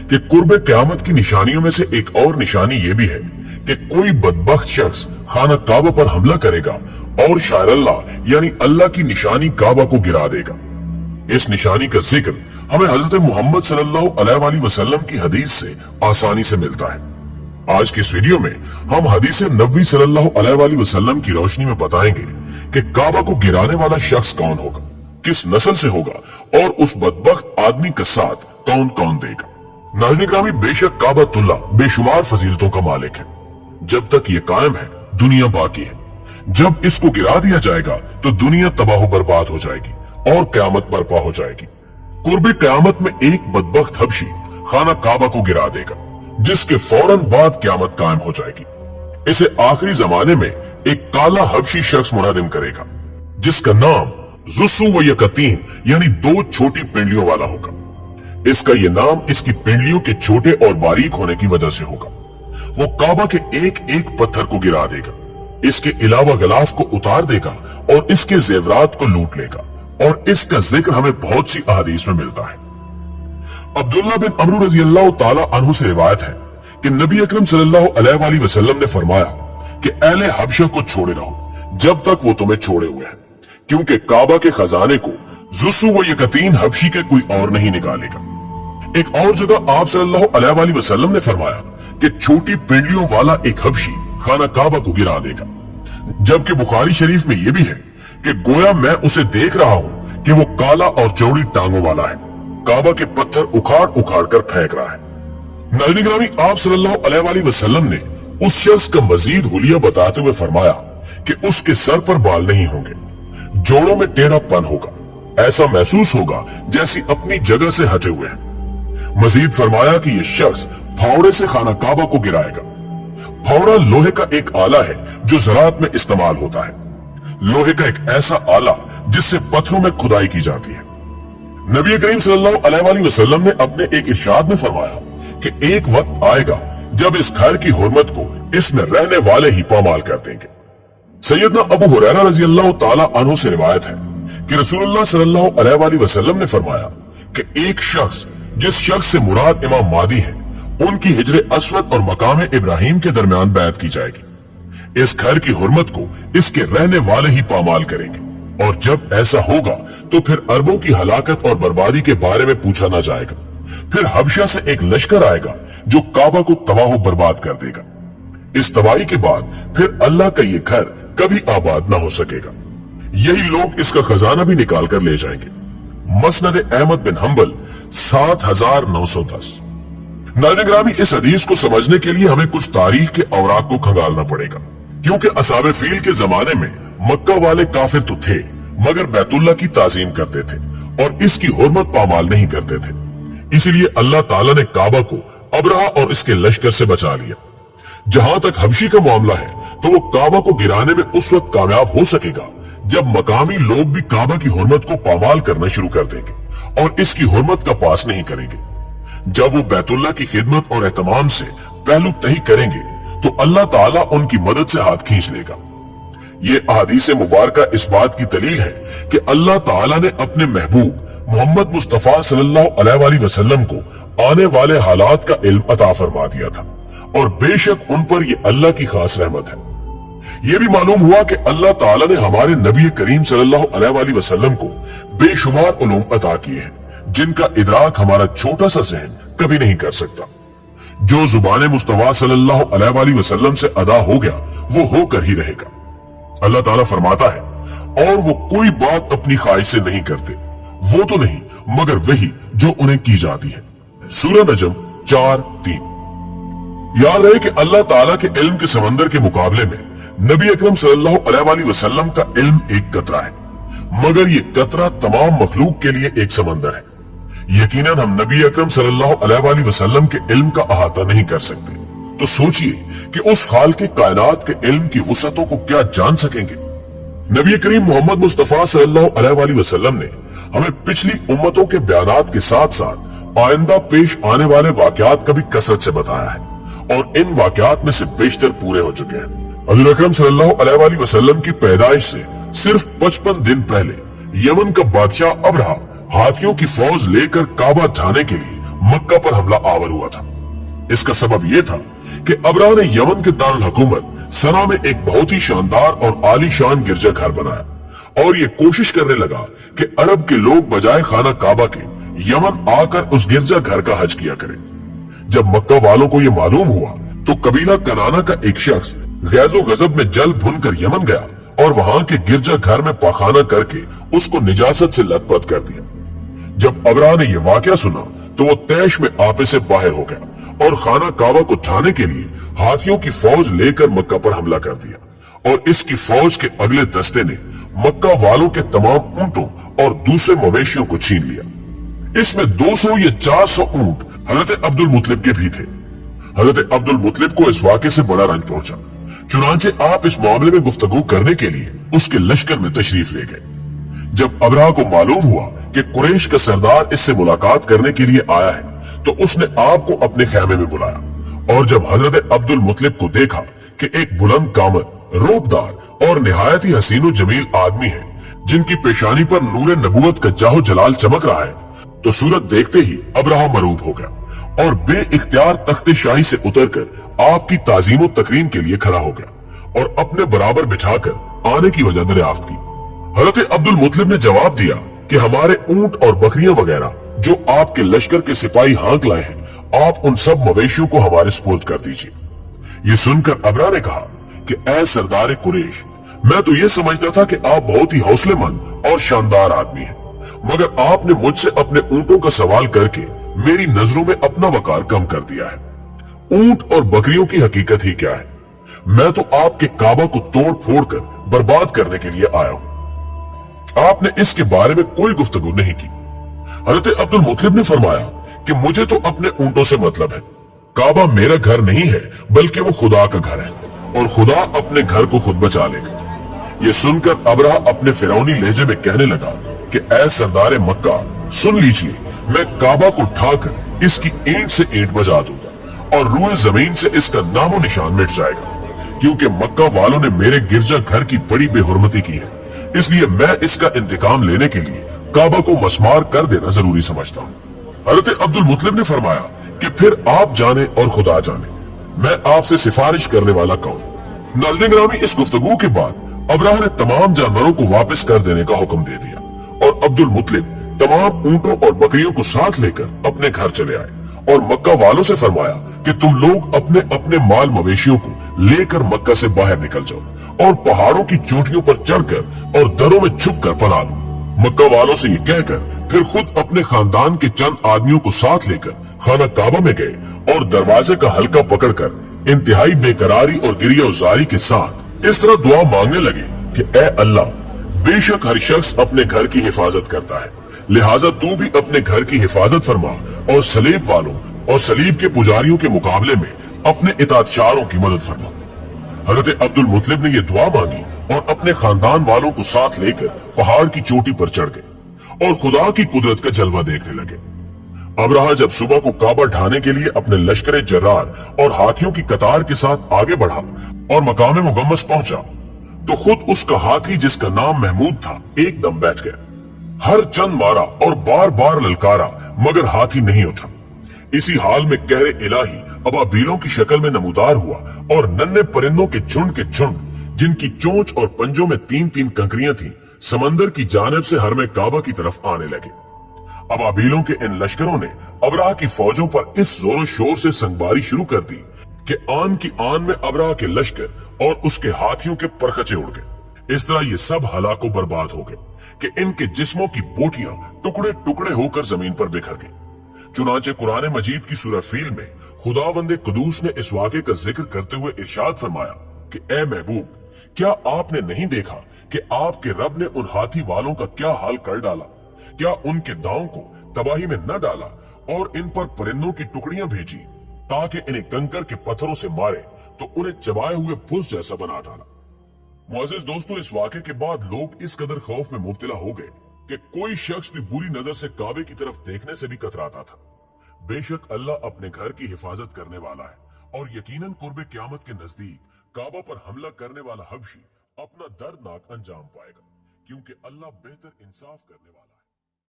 कि कुर्बे क़यामत की निशानियों में से एक और निशानी ये भी है कि कोई बदबख्त शख्स खाना काबा पर हमला करेगा और शायर अल्लाह यानी अल्लाह की निशानी काबा को गिरा देगा। इस निशानी का जिक्र हमें हजरत मोहम्मद सल्लल्लाहु अलैहि वसल्लम की हदीस से आसानी से मिलता है। आज की इस वीडियो में हम हदीस नबवी सल्लल्लाहु अलैहि वसल्लम की रोशनी में बताएंगे कि काबा को गिराने वाला शख्स कौन होगा, किस नस्ल से होगा और उस बदबख्त आदमी का साथ कौन कौन देगा। नाज़रीन ग्रामी, बेशक काबतुल्ला बेशुमार फजीलतों का मालिक है। जब तक ये कायम है दुनिया बाकी है। जब इसको गिरा दिया जाएगा तो दुनिया तबाह बर्बाद हो जाएगी और क़यामत बर्पा हो जाएगी। कुर्बे क़यामत में एक बदबख्त हबशी खाना काबा को गिरा देगा, जिसके फौरन बाद क़यामत कायम हो जाएगी। इसे आखिरी जमाने में एक काला हबशी शख्स मुनादिम करेगा, जिसका नाम जुस्सु व यकतीन यानी दो छोटी पिंडलियों वाला होगा। इसका ये नाम इसकी पिंडलियों के छोटे और बारीक होने की वजह से होगा। वो काबा के एक एक पत्थर को गिरा देगा, इसके अलावा गिलाफ को उतार देगा और इसके जेवरात को लूट लेगा। और इसका जिक्र हमें बहुत सी अहादीस में मिलता है। अब्दुल्ला बिन अमरू रज़ी अल्लाह ताला अन्हु से रिवायत है कि नबी अकरम सल्लल्लाहु अलैहि वसल्लम ने फरमाया कि अहले हबशा को छोड़े रहो जब तक वो तुम्हें छोड़े हुए हैं, क्योंकि काबा के खजाने को जुस्सु व यकतीन हबशी के कोई और नहीं निकालेगा। एक और जगह आप सल्लल्लाहु अलैहि वसल्लम ने फरमाया कि छोटी पिंडलियों वाला एक हबशी खाना काबा को गिरा देगा। जबकि बुखारी शरीफ में यह भी है कि गोया मैं उसे देख रहा हूं कि वो काला और चौड़ी टांगों वाला है, काबा के पत्थर उखाड़ उखाड़ कर फेंक रहा है। नाज़रीन ग्रामी, आप सल्लल्लाहु अलैहि वसल्लम ने उस शख्स का मजीद हुलिया बताते हुए फरमाया कि उसके सर पर बाल नहीं होंगे, जोड़ों में टेढ़ापन होगा, ऐसा महसूस होगा जैसी अपनी जगह से हटे हुए हैं। मजीद फरमाया कि यह शख्स फावड़े से खाना काबा को गिराएगा। फावड़ा लोहे का एक आला है जो ज़राअत में इस्तेमाल होता है। लोहे का एक ऐसा आला जिससे पत्थरों में खुदाई की जाती है। नबी करीम सल्लल्लाहु अलैहि वसल्लम ने अपने एक इरशाद में फरमाया कि एक वक्त आएगा जब इस घर की हुर्मत को इसमें रहने वाले ही पामाल कर देंगे। सैयदना अबू हुरैरा रज़ी अल्लाह ताला अन्हु से रिवायत है कि रसूलुल्लाह सल्लल्लाहु अलैहि वसल्लम ने फरमाया कि एक शख्स, जिस शख्स से मुराद इमाम मादी है, उनकी हिजरे अस्वद और मकाम इब्राहिम के दरमियान बैत की जाएगी। इस घर की हुर्मत को इसके रहने वाले ही पामाल करेंगे। और जब ऐसा होगा तो फिर अरबों की हलाकत और बर्बादी के बारे में पूछा ना जाएगा। फिर हबशा से एक लश्कर आएगा जो काबा को तबाह बर्बाद कर देगा। इस तबाही के बाद फिर अल्लाह का ये घर कभी आबाद ना हो सकेगा। यही लोग इसका खजाना भी निकाल कर ले जाएंगे। मसनद अहमद बिन हंबल 7910। नाज़रीन ग्रामी, इस हदीस को समझने के लिए हमें कुछ तारीख के औराक को खंगालना पड़ेगा, क्योंकि असहाबे फील के जमाने में मक्का वाले काफिर तो थे मगर बैतुल्लाह की ताजीम करते थे और इसकी हुर्मत पामाल नहीं करते थे। इसीलिए अल्लाह ताला ने काबा को अबरहा और इसके लश्कर से बचा लिया। जहां तक हबशी का मामला है तो वो काबा को गिराने में उस वक्त कामयाब हो सकेगा जब मकामी लोग भी काबा की हुर्मत को पामाल करना शुरू कर देंगे और इसकी हुर्मत का पास नहीं करेंगे। जब वो बैतुल्लाह की खिदमत और एहतमाम से पहलू तही करेंगे तो अल्लाह ताला उनकी मदद से हाथ खींच लेगा। ये अहादीस मुबारका इस बात की दलील है कि अल्लाह ताला ने अपने महबूब मोहम्मद मुस्तफा सल्लल्लाहु अलैहि वसल्लम को आने वाले हालात का इल्म अता फरमा दिया था और बेशक उन पर ये अल्लाह की खास रहमत है। ये भी मालूम हुआ कि अल्लाह ताला ने हमारे नबी करीम सल्लल्लाहु अलैहि वसल्लम को बेशुमार उलूम अता किए हैं जिनका इदराक हमारा छोटा सा ज़हन कभी नहीं कर सकता। जो जुबान मुस्तफा सल्लल्लाहु अलैहि वसल्लम से अदा हो गया वो होकर ही रहेगा। अल्लाह ताला फरमाता है, और वो कोई बात अपनी ख्वाहिश से नहीं करते, वो तो नहीं मगर वही जो उन्हें की जाती है। सूरह नजम 4:3। याद रहे कि अल्लाह ताला के इल्म के समंदर के मुकाबले में नबी अकरम सल्लल्लाहु अलैहि वसल्लम का इल्म एक कतरा है, मगर ये कतरा तमाम मखलूक के लिए एक समंदर है। यकीनन हम नबी अकरम सल्लल्लाहु अलैहि वसल्लम के इल्म का अहाता नहीं कर सकते, तो सोचिए कि उस खालिक कायनात के इल्म की वुसअतों को क्या जान सकेंगे। नबी करीम मोहम्मद मुस्तफा सल्लल्लाहु अलैहि वसल्लम ने हमें पिछली उम्मतों के बयानात के साथ साथ आइंदा पेश आने वाले वाकयात का भी कसरत से बताया है और इन वाकयात में से बेशतर पूरे हो चुके हैं। हज़रत अकरम सल्लल्लाहु अलैहि वसल्लम की पैदाइश से सिर्फ 55 दिन पहले यमन का बादशाह अबरहा हाथियों की फौज लेकर काबा जाने के लिए मक्का पर हमला आवर हुआ था। इसका सबब यह था कि अबरा ने यमन के दारुल हुकूमत सना में एक बहुत ही शानदार और आलीशान गिरजाघर बनाया और ये कोशिश करने लगा कि अरब के लोग बजाय खाना काबा के यमन आकर उस गिरजाघर का हज किया करें। जब मक्का वालों को यह मालूम हुआ तो कबीला कनाना का एक शख्स गैजो गजब में जल भुनकर यमन गया और वहां के गिरजाघर में पाखाना करके उसको निजासत से लथपथ कर दिया। जब अबरा ने यह वाकया सुना तो वो तैश में आपे से बाहर हो गया और खाना काबा को ढाने के लिए हाथियों की फौज लेकर मक्का पर हमला कर दिया और इसकी फौज के अगले दस्ते ने मक्का वालों के तमाम ऊंटों और दूसरे मवेशियों को छीन लिया। इसमें 200 या 400 ऊंट हजरत अब्दुल मुतलिब के भी थे। हजरत अब्दुल मुतलिब को इस वाक़े से बड़ा रंज पहुंचा, चुनांचे आप इस मामले में गुफ्तगू करने के लिए उसके लश्कर में तशरीफ ले गए। जब अबरा को मालूम हुआ कि कुरैश का सरदार इससे मुलाकात करने के लिए आया है तो उसने आपको अपने खैमे में बुलाया और जब हजरत अब्दुल मुतलिब को देखा कि एक बुलंद कामत, रूपदार और निहायत ही हसीनो जमील आदमी है जिनकी पेशानी पर नूरे नबूवत का जाहो जलाल चमक रहा है, तो सूरत देखते ही अबरा मरूब हो गया और बे इख्तियार तख्ते शाही से उतरकर आपकी ताजीम तकरीम के लिए खड़ा हो गया और अपने बराबर बिठाकर आने की वजह दरियाफ्त की। हजरत अब्दुल मुतलिब ने जवाब दिया कि हमारे ऊंट और बकरियां वगैरह जो आपके लश्कर के सिपाही हांक लाए हैं, आप उन सब मवेशियों को हमारे स्पुर्द कर दीजिए। ये सुनकर अबरा ने कहा कि ऐ सरदार कुरैश, मैं तो ये समझता था कि आप बहुत ही हौसलेमंद और शानदार आदमी हैं, मगर आपने मुझसे अपने ऊंटों का सवाल करके मेरी नजरों में अपना वकार कम कर दिया है। ऊंट और बकरियों की हकीकत ही क्या है? मैं तो आपके काबा को तोड़ फोड़ कर बर्बाद करने के लिए आया हूं। आपने इसके बारे में कोई गुफ्तगू नहीं की। हजरत अब्दुल मुतलिब ने फरमाया कि मुझे तो अपने ऊंटों से मतलब है। काबा मेरा घर नहीं है बल्कि वो खुदा का घर है और खुदा अपने घर को खुद बचा लेगा। ये सुनकर अबरा अपने फिरौनी लहजे में कहने लगा कि ऐ सरदार मक्का, सुन लीजिए, मैं काबा को ठाकर इसकी ईंट से ईंट बजा दूंगा और रूए जमीन से इसका नामो निशान मिट जाएगा, क्योंकि मक्का वालों ने मेरे गिरजा घर की बड़ी बेहुरमती की है। इसलिए मैं इसका इंतकाम लेने के लिए काबा को मसमार कर देना जरूरी समझता हूँ। हजरत अब्दुल मुतलिब ने फरमाया कि फिर आप जाने और खुदा जाने, मैं आपसे सिफारिश करने वाला कौन। नाज़रीन ग्रामी, इस गुफ्तगू के बाद अबरा ने तमाम जानवरों को वापस कर देने का हुक्म दे दिया और अब्दुल मुतलिब तमाम ऊंटों और बकरियों को साथ लेकर अपने घर चले आए और मक्का वालों से फरमाया कि तुम लोग अपने अपने माल मवेशियों को लेकर मक्का से बाहर निकल जाओ और पहाड़ों की चोटियों पर चढ़कर और दरों में छुपकर पना लो। मक्का वालों से ये कहकर फिर खुद अपने खानदान के चंद आदमियों को साथ लेकर खाना काबा में गए और दरवाजे का हल्का पकड़कर इंतहाई बेकरारी और गिरिया उजारी के साथ इस तरह दुआ मांगने लगे कि ए अल्लाह, बेशक हर शख्स अपने घर की हिफाजत करता है, लिहाजा तू भी अपने घर की हिफाजत फरमा और सलीब वालों और सलीब के पुजारियों के मुकाबले में अपने इताअतशारों की मदद फरमा। हजरत अब्दुल मुतलिब ने यह दुआ मांगी और अपने खानदान वालों को साथ लेकर पहाड़ की चोटी पर चढ़ गए और खुदा की कुदरत का जलवा देखने लगे। अबराहा जब सुबह को काबा ढाने के लिए अपने लश्कर जर्रार और हाथियों की कतार के साथ आगे बढ़ा और मकाम मुगम्मस पहुंचा तो खुद उसका हाथी, जिसका नाम महमूद था, एकदम बैठ गया। हर चंद मारा और बार बार ललकारा मगर हाथी नहीं उठा। इसी हाल में कहरे इलाही अबाबीलों की शक्ल में नमूदार हुआ और नन्हे परिंदों के झुंड जिनकी चोंच और पंजों में 3-3 कंकरियां थीं, समंदर की जानिब से हरमे काबा की तरफ आने लगे। अबाबीलों के इन लश्करों ने अबराह की फौजों पर इस जोर शोर से संगबारी शुरू कर दी कि आन की आन में अबराह के लश्कर और उसके हाथियों के परखचे उड़ गए। इस तरह ये सब हलाको बर्बाद हो गए कि इनके जिस्मों की बोटियां टुकड़े टुकड़े होकर जमीन पर बिखर गई। चुनांचे कुरान मजीद की सूरह फील में खुदावंद कुदूस ने इस वाक़े का जिक्र करते हुए इरशाद फरमाया कि ए महबूब, क्या आपने नहीं देखा कि आपके रब ने उन हाथी वालों का क्या हाल कर डाला? क्या उनके दांव को तबाही में न डाला और इन पर परिंदों की टुकड़ियां भेजी ताकि इन्हें कंकर के पत्थरों से मारे तो उन्हें चबाए हुए फुस जैसा बना डाला। मुअज़्ज़िज़ दोस्तों, इस वाक़े के बाद लोग इस कदर खौफ में मुब्तला हो गए कि कोई शख्स भी बुरी नजर से काबे की तरफ देखने से भी कतराता था। बेशक अल्लाह अपने घर की हिफाजत करने वाला है और यकीनन कुर्बे क़यामत के नजदीक काबा पर हमला करने वाला हबशी अपना दर्दनाक अंजाम पाएगा, क्योंकि अल्लाह बेहतर इंसाफ करने वाला है।